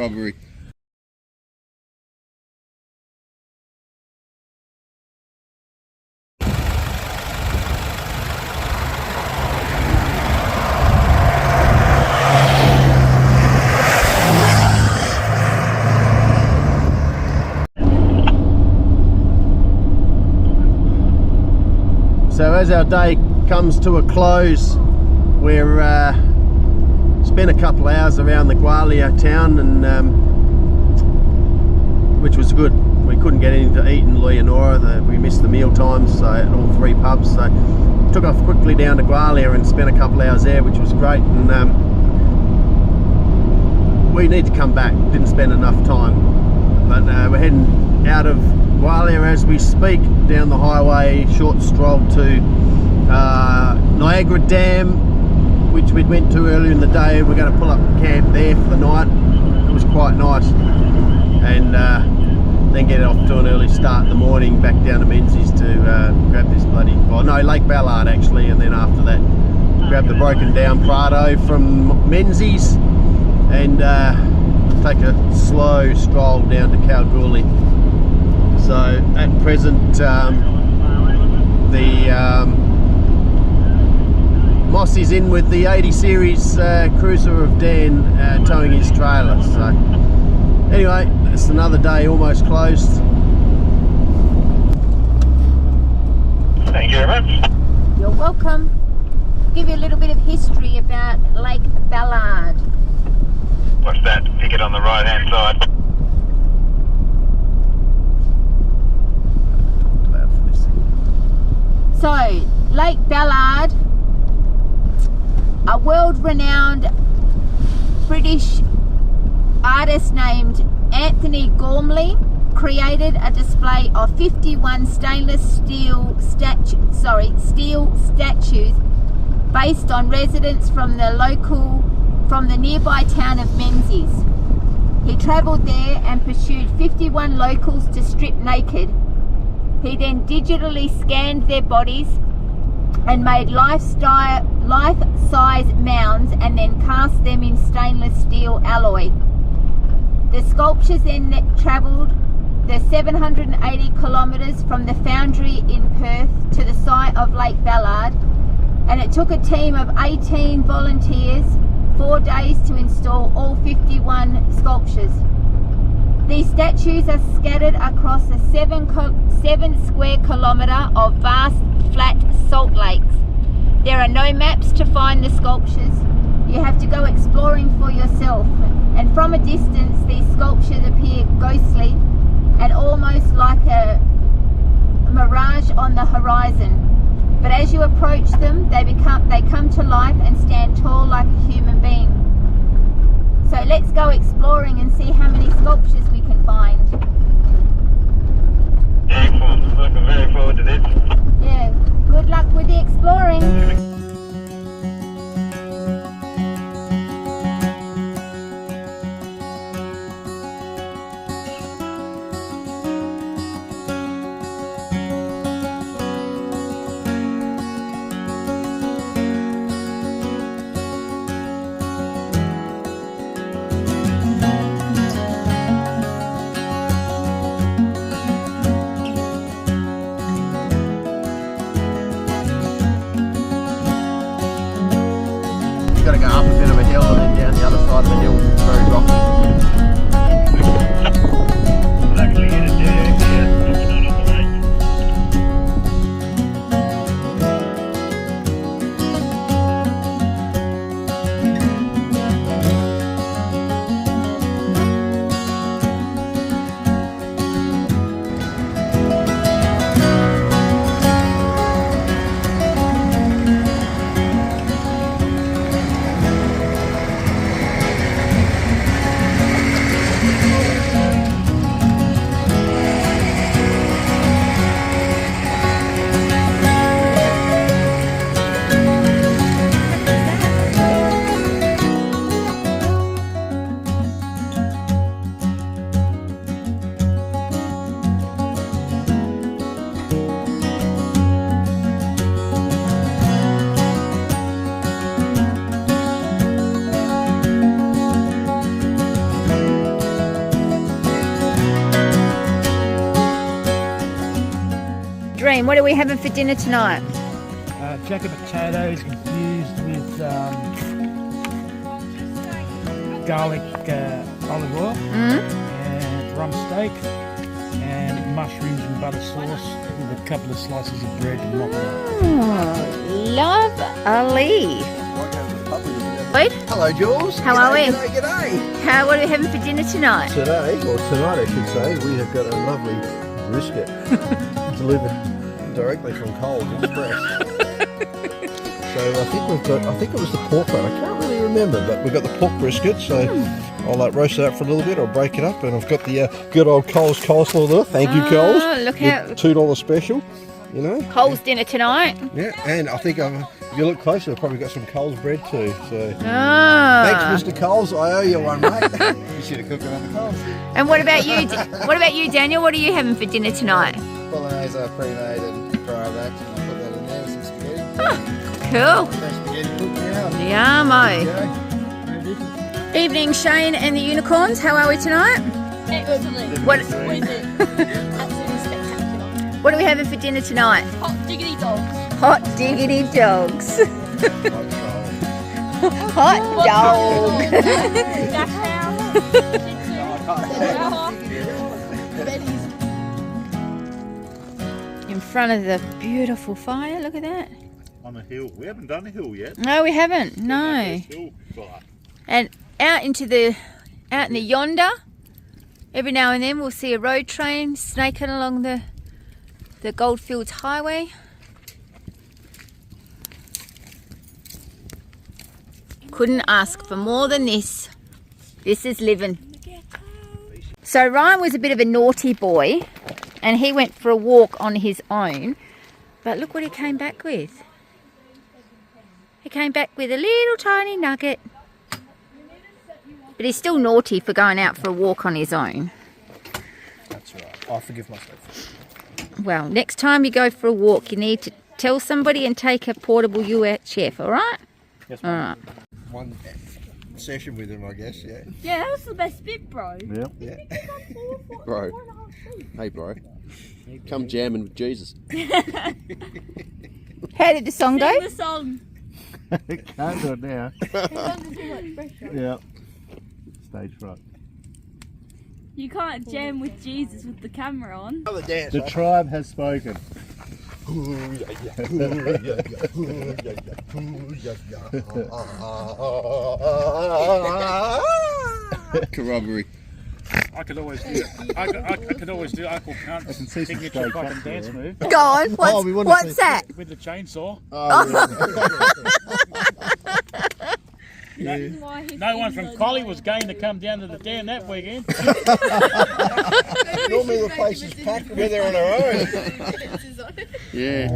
strawberry. So as our day comes to a close, we're spent a couple of hours around the Gwalia town, and which was good. We couldn't get anything to eat in Leonora. We missed the meal times, so at all three pubs. So took off quickly down to Gwalia and spent a couple of hours there, which was great. And we need to come back. Didn't spend enough time, but we're heading out of Gwalia as we speak, down the highway, short stroll to Niagara Dam, which we went to earlier in the day. We're going to pull up camp there for the night. It was quite nice, and then get off to an early start in the morning back down to Menzies to grab this Lake Ballard actually, and then after that grab the broken down Prado from Menzies and take a slow stroll down to Kalgoorlie. So at present the Moss is in with the 80 series cruiser of Dan towing his trailer. So anyway, it's another day almost closed. Thank you very much. You're welcome. I'll give you a little bit of history about Lake Ballard. What's that? Picket on the right hand side. So, Lake Ballard, a world-renowned British artist named Anthony Gormley created a display of 51 stainless steel statues based on residents from the nearby town of Menzies. He travelled there and pursued 51 locals to strip naked. He then digitally scanned their bodies and made life-size mounds and then cast them in stainless steel alloy. The sculptures then travelled the 780 kilometres from the foundry in Perth to the site of Lake Ballard, and it took a team of 18 volunteers 4 days to install all 51 sculptures. These statues are scattered across a 7 square kilometre of vast flat salt lakes. There are no maps to find the sculptures. You have to go exploring for yourself, and from a distance these sculptures appear ghostly and almost like a mirage on the horizon. But as you approach them, they come to life and stand tall like a human being. So let's go exploring and see how many sculptures we can find. Excellent. Looking very forward to this. Yeah, good luck with the exploring. Dream, what are we having for dinner tonight? Jacket potatoes infused with garlic olive oil and rump steak and mushrooms and butter sauce with a couple of slices of bread to mop it up. Oh, lovely. Hello, Jules. How are we? G'day. What are we having for dinner tonight? Today, or tonight I should say, we have got a lovely brisket delivered directly from Coles Express. So I think it was the pork one. I can't really remember, but we've got the pork brisket. So I'll roast it up for a little bit. I'll break it up, and I've got the good old Coles coleslaw there. Thank you, Coles. Look how $2 special. You know. Coles dinner tonight. Yeah, and I think if you look closer, I've probably got some Coles bread too. So Ah. thanks, Mr. Coles. I owe you one, mate. You should have cooked it on the Coles. And what about you? What about you, Daniel? What are you having for dinner tonight? Bolognese pre-made and fry-back, and I'll put that in there with some spaghetti. Cool. Fresh spaghetti cooked now. Yummo. Evening, Shane and the Unicorns. How are we tonight? Excellent. What? Absolutely spectacular. What are we having for dinner tonight? Hot diggity dogs. Hot diggity dogs. Hot dog. Dash In front of the beautiful fire. Look at that. On a hill. We haven't done a hill yet. No, we haven't. No. Hill fire. And out in the yonder, every now and then we'll see a road train snaking along the Goldfields Highway. Couldn't ask for more than this. This is living. So Ryan was a bit of a naughty boy, and he went for a walk on his own. But look what he came back with. He came back with a little tiny nugget. But he's still naughty for going out for a walk on his own. That's right. I forgive myself. Well, next time you go for a walk, you need to tell somebody and take a portable UHF, all right? Yes, All right. One session with him, I guess. Yeah. Yeah, that was the best bit, bro. Yeah. Bro. Hey, bro. Come jamming with Jesus. How did the song go? Sing the song. Can't do it now. Something too much pressure. Yeah. Stage fright. You can't jam with Jesus with the camera on. Another dance. The tribe has spoken. Corroboree. I could always do it. I could always do Uncle Cunt's can see some signature straight fucking cuts dance there. move Go on. What's that? with the chainsaw. This is why his No one things from are Collie low. was game to come down to the dam that weekend. Normally the place is packed with her on her own. Yeah.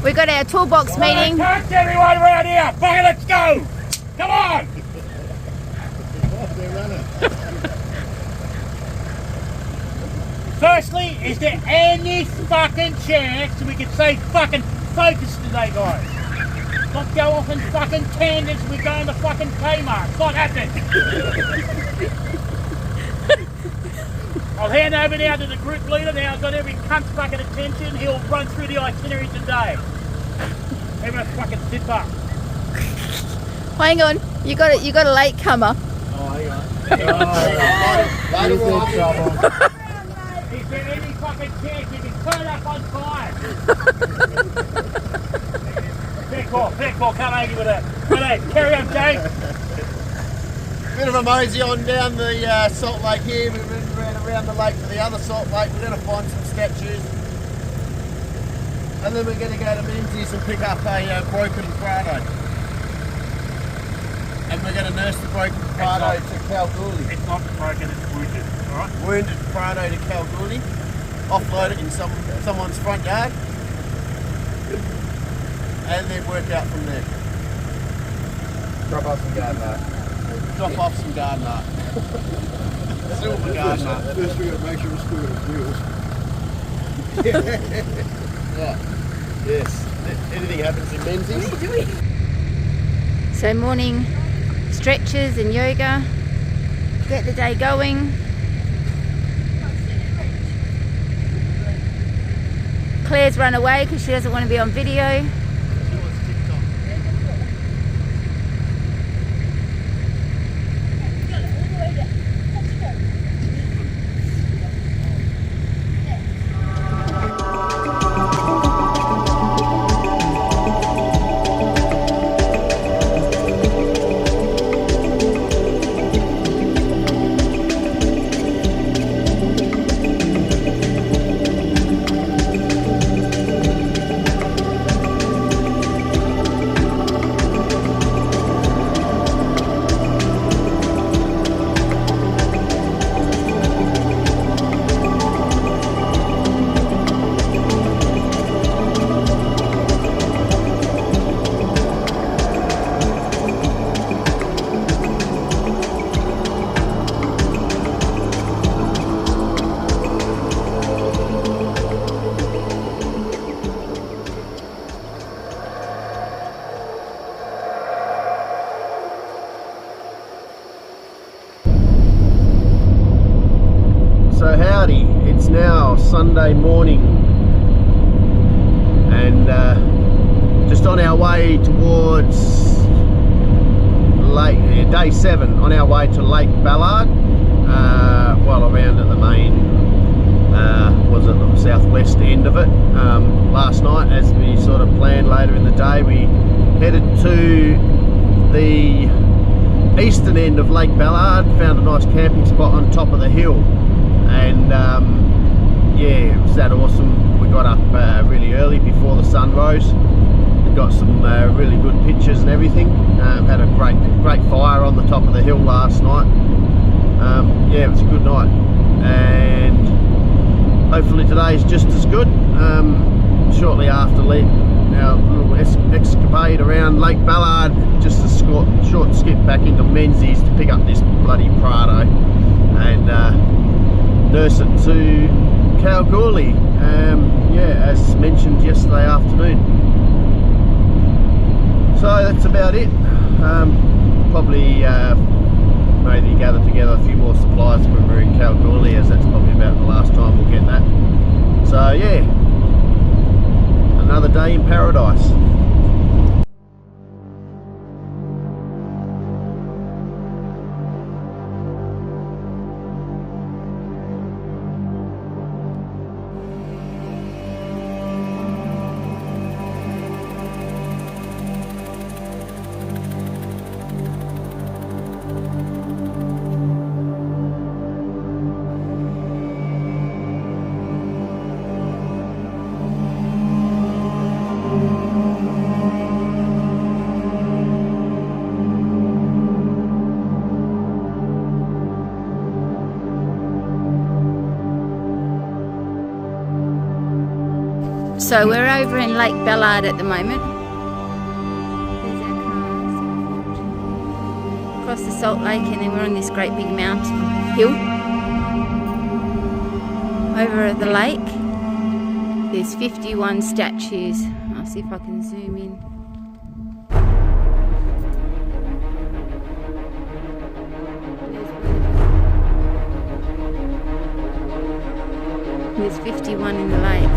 We've got our toolbox meeting. Touch everyone around here! Fucking let's go! Come on! Firstly, is there any fucking chance we can say fucking focus today, guys? Not go off in fucking tangents, we're going to fucking Kmart. It's not happening. I'll hand over now to the group leader. Now I've got every cunt's fucking attention. He'll run through the itinerary today. Everyone fucking sit up. Hang on, you got a late comer. Is there any fucking chance you can turn up on time? Fair call, come over with it. Right, carry on, Jay. bit of a mosey on down the Salt Lake here. We ran around the lake to the other Salt Lake. We're going to find some statues. And then we're going to go to Menzies and pick up a broken Prado. And we're going to nurse the broken Prado to Kalgoorlie. It's not broken, it's wounded, alright? Wounded Prado to Kalgoorlie. Offload it in someone's front yard. And then work out from there. Drop off some garden art. Drop off some garden art. Silver garden art. First we got to make sure it's good with wheels. Right. Yes. Anything happens in Menzies? What are you doing? So morning stretches and yoga. Get the day going. Claire's run away because she doesn't want to be on video. So howdy, it's now Sunday morning and just on our way towards day 7, on our way to Lake Ballard, well around at the main, was at the southwest end of it. Last night, as we sort of planned later in the day, we headed to the eastern end of Lake Ballard, found a nice camping spot on top of the hill. And yeah, it was that awesome. We got up really early before the sun rose. We got some really good pictures and everything. Had a great fire on the top of the hill last night. Yeah, it was a good night, and hopefully today's just as good. Shortly after our little escapade around Lake Ballard, just a short skip back into Menzies to pick up this bloody Prado and nurse it to Kalgoorlie, yeah, as mentioned yesterday afternoon. So that's about it. Probably maybe gather together a few more supplies when we're in Kalgoorlie, as that's probably about the last time we'll get that. So yeah, another day in paradise. So we're over in Lake Ballard at the moment. There's our car, across the Salt Lake, and then we're on this great big mountain hill. Over at the lake, there's 51 statues. I'll see if I can zoom in. There's 51 in the lake.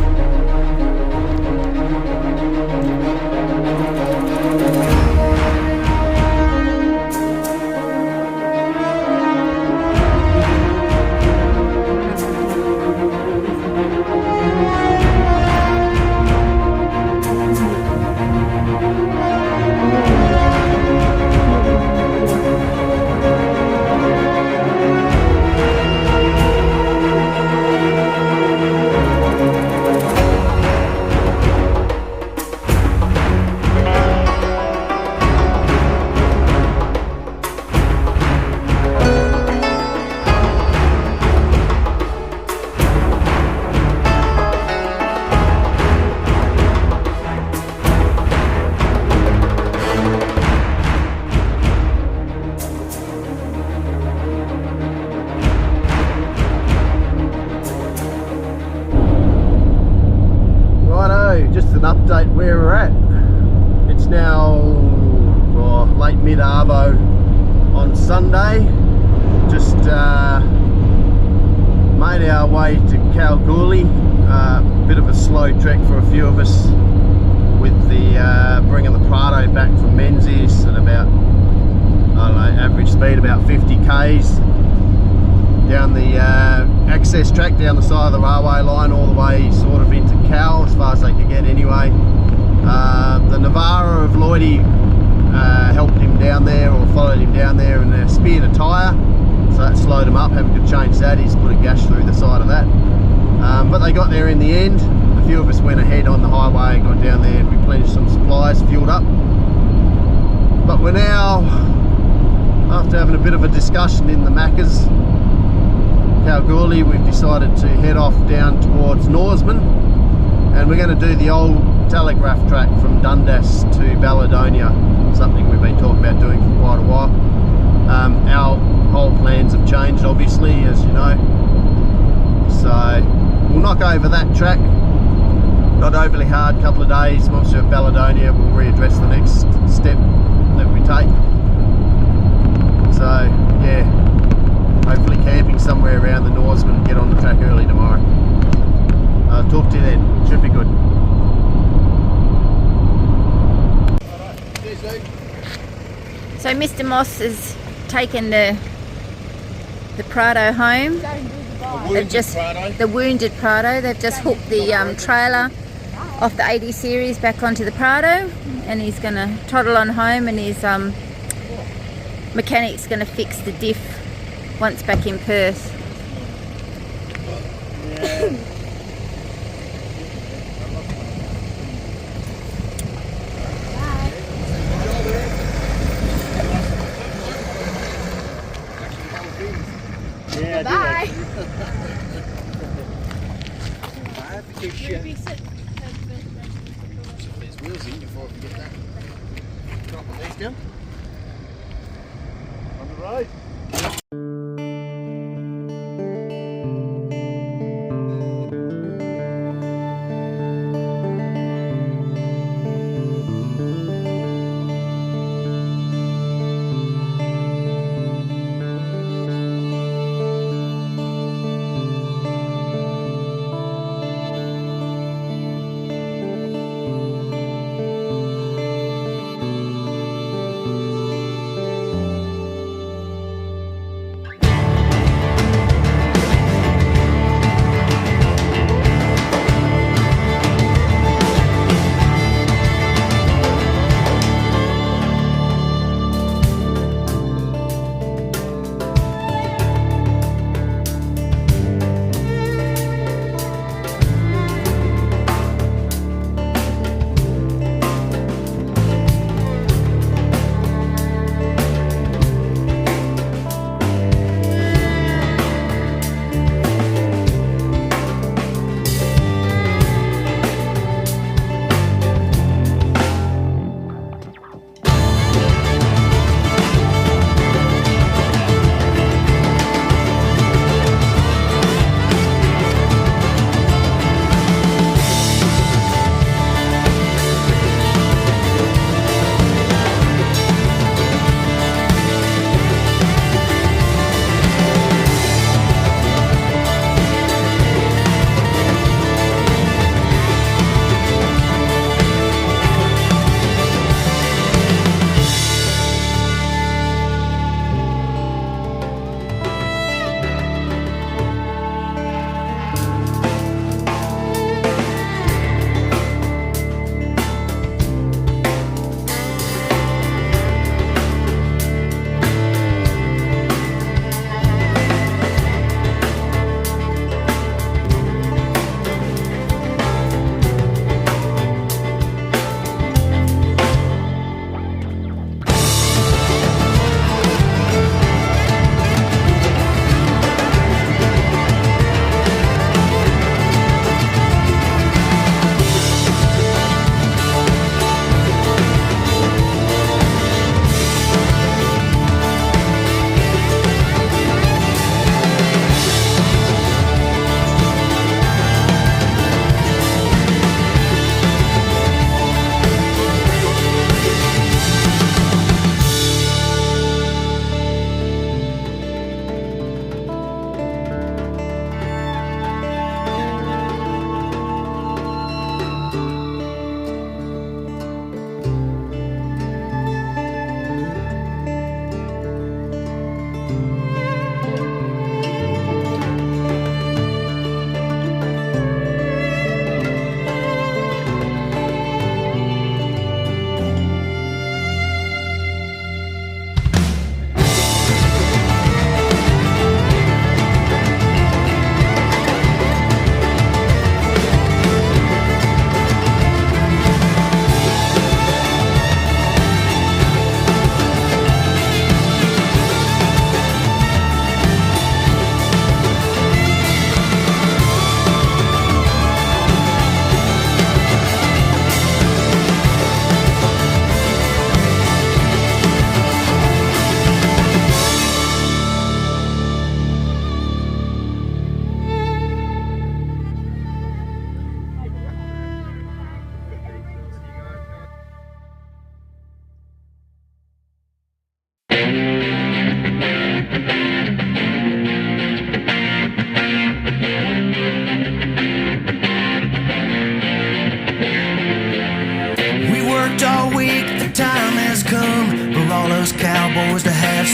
Sunday. Just made our way to Kalgoorlie. Bit of a slow trek for a few of us with the bringing the Prado back from Menzies at about, I don't know, average speed about 50 k's down the access track down the side of the railway line all the way sort of into Cal, as far as they could get anyway. The Navara of Lloydie helped him down there, or followed him down there, and speared a tyre, so that slowed him up. Having to change that, he's put a gash through the side of that. But they got there in the end. A few of us went ahead on the highway and got down there and replenished some supplies, fueled up. But we're now, after having a bit of a discussion in the Maccas, Kalgoorlie, we've decided to head off down towards Norseman, and we're going to do the old telegraph track from Dundas to Balladonia, something we've been talking about doing for quite a while. Our whole plans have changed, obviously, as you know, so we'll knock over that track, not overly hard, couple of days. Once we're at Balladonia, we'll readdress the next step that we take. So yeah, hopefully camping somewhere around the Norseman and get on the track early tomorrow. Talk to you then, should be good. So Mr. Moss has taken the Prado home. They've just the wounded Prado. They've just hooked the trailer off the 80 series back onto the Prado, and he's going to toddle on home, and his mechanic's going to fix the diff once back in Perth. Yeah, Bye. There's wheels in before I can get that. Dropping these down. On the road.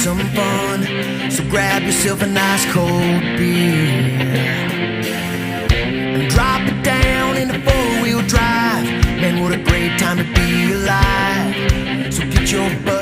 some fun. So grab yourself a nice cold beer and drop it down in a four-wheel drive. Man, what a great time to be alive. So get your butt